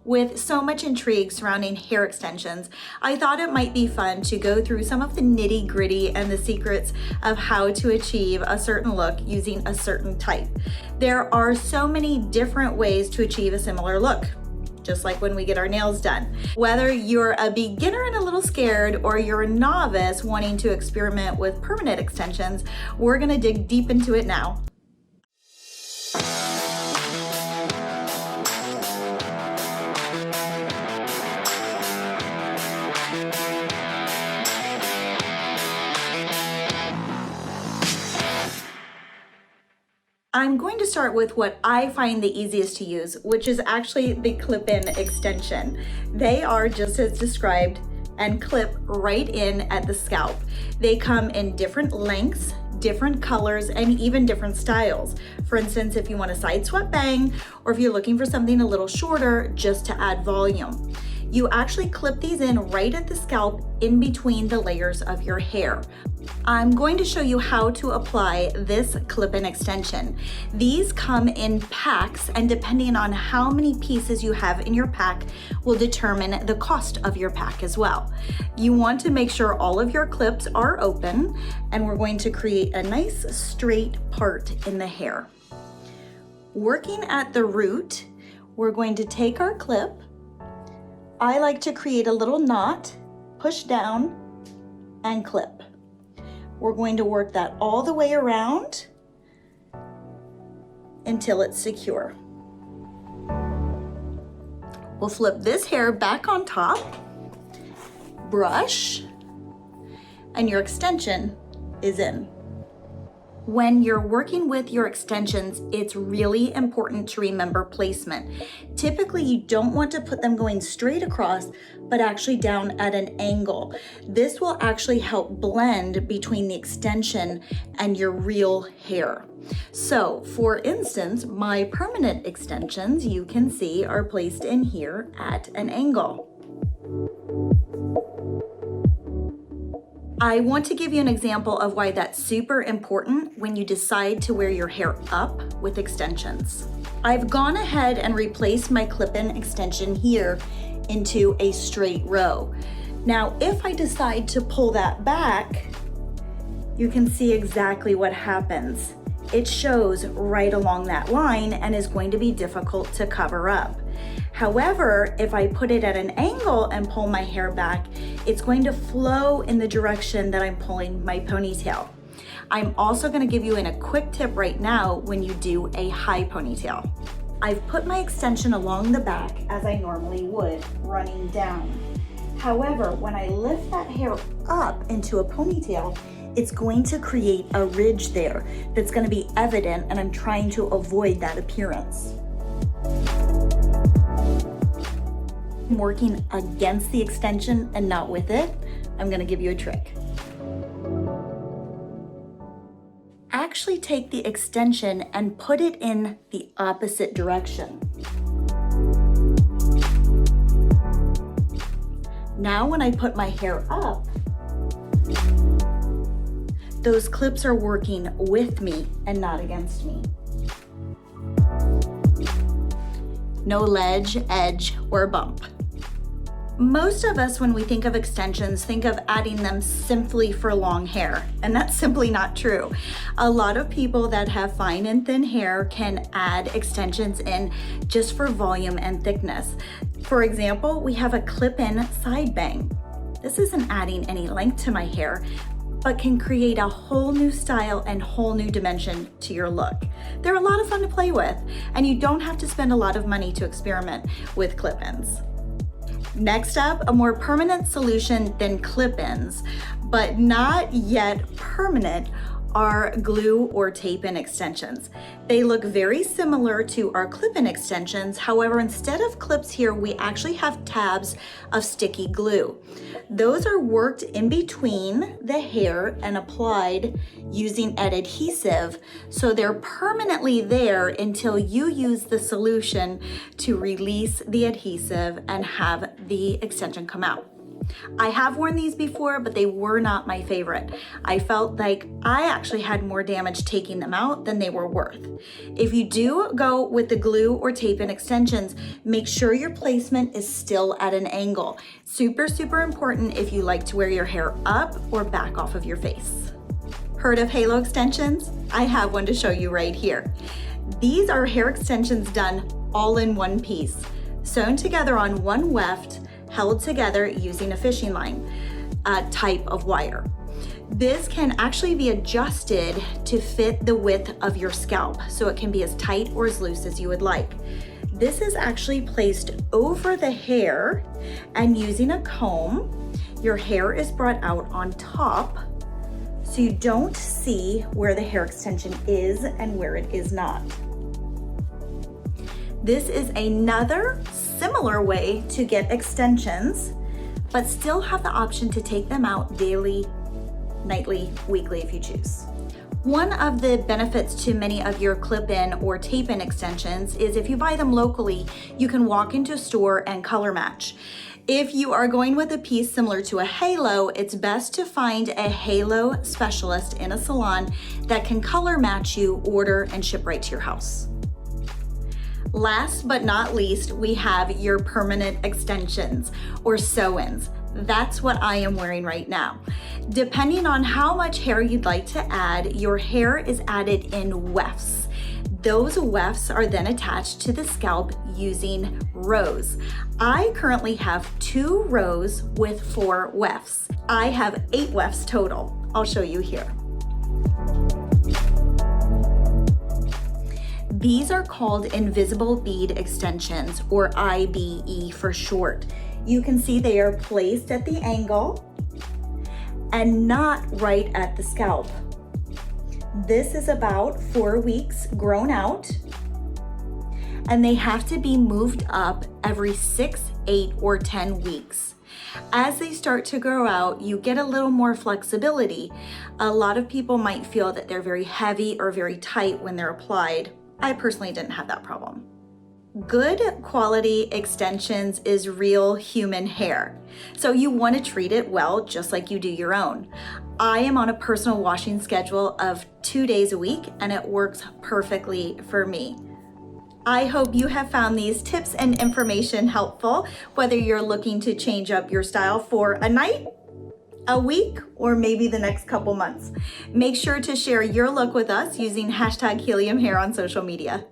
With so much intrigue surrounding hair extensions, I thought it might be fun to go through some of the nitty-gritty and the secrets of how to achieve a certain look using a certain type. There are so many different ways to achieve a similar look, just like when we get our nails done. Whether you're a beginner and a little scared, or you're a novice wanting to experiment with permanent extensions, we're gonna dig deep into it now. I'm going to start with what I find the easiest to use, which is actually the clip-in extension. They are just as described and clip right in at the scalp. They come in different lengths, different colors, and even different styles. For instance, if you want a side swept bang, or if you're looking for something a little shorter just to add volume. You actually clip these in right at the scalp in between the layers of your hair. I'm going to show you how to apply this clip-in extension. These come in packs, and depending on how many pieces you have in your pack will determine the cost of your pack as well. You want to make sure all of your clips are open, and we're going to create a nice straight part in the hair. Working at the root, we're going to take our clip. I like to create a little knot, push down, and clip. We're going to work that all the way around until it's secure. We'll flip this hair back on top, brush, and your extension is in. When you're working with your extensions, it's really important to remember placement. Typically, you don't want to put them going straight across, but actually down at an angle. This will actually help blend between the extension and your real hair. So, for instance, my permanent extensions, you can see, are placed in here at an angle. I want to give you an example of why that's super important when you decide to wear your hair up with extensions. I've gone ahead and replaced my clip-in extension here into a straight row. Now, if I decide to pull that back, you can see exactly what happens. It shows right along that line and is going to be difficult to cover up. However, if I put it at an angle and pull my hair back, it's going to flow in the direction that I'm pulling my ponytail. I'm also going to give you a quick tip right now when you do a high ponytail. I've put my extension along the back as I normally would, running down. However, when I lift that hair up into a ponytail, it's going to create a ridge there that's going to be evident, and I'm trying to avoid that appearance. Working against the extension and not with it, I'm going to give you a trick. Actually take the extension and put it in the opposite direction. Now when I put my hair up, those clips are working with me and not against me. No ledge, edge, or bump. Most of us, when we think of extensions, think of adding them simply for long hair, and that's simply not true. A lot of people that have fine and thin hair can add extensions in just for volume and thickness. For example, we have a clip-in side bang. This isn't adding any length to my hair, but can create a whole new style and whole new dimension to your look. They're a lot of fun to play with, and you don't have to spend a lot of money to experiment with clip-ins. Next up, a more permanent solution than clip-ins, but not yet permanent, are glue or tape-in extensions. They look very similar to our clip-in extensions. However, instead of clips here, we actually have tabs of sticky glue. Those are worked in between the hair and applied using an adhesive, so they're permanently there until you use the solution to release the adhesive and have the extension come out. I have worn these before, but they were not my favorite. I felt like I actually had more damage taking them out than they were worth. If you do go with the glue or tape-in extensions, make sure your placement is still at an angle. Super, super important if you like to wear your hair up or back off of your face. Heard of halo extensions? I have one to show you right here. These are hair extensions done all in one piece, sewn together on one weft, held together using a fishing line type of wire. This can actually be adjusted to fit the width of your scalp, so it can be as tight or as loose as you would like. This is actually placed over the hair, and using a comb, your hair is brought out on top so you don't see where the hair extension is and where it is not. This is another similar way to get extensions, but still have the option to take them out daily, nightly, weekly if you choose. One of the benefits to many of your clip-in or tape-in extensions is if you buy them locally, you can walk into a store and color match. If you are going with a piece similar to a halo, it's best to find a halo specialist in a salon that can color match you, order, and ship right to your house. Last but not least, we have your permanent extensions or sew-ins. That's what I am wearing right now. Depending on how much hair you'd like to add, your hair is added in wefts. Those wefts are then attached to the scalp using rows. I currently have 2 rows with 4 wefts. I have 8 wefts total. I'll show you here. These are called invisible bead extensions, or IBE for short. You can see they are placed at the angle and not right at the scalp. This is about 4 weeks grown out, and they have to be moved up every 6, 8, or 10 weeks. As they start to grow out, you get a little more flexibility. A lot of people might feel that they're very heavy or very tight when they're applied. I personally didn't have that problem. Good quality extensions is real human hair, so you want to treat it well just like you do your own. I am on a personal washing schedule of 2 days a week, and it works perfectly for me. I hope you have found these tips and information helpful, whether you're looking to change up your style for a night, a week, or maybe the next couple months. Make sure to share your look with us using #HeliumHair on social media.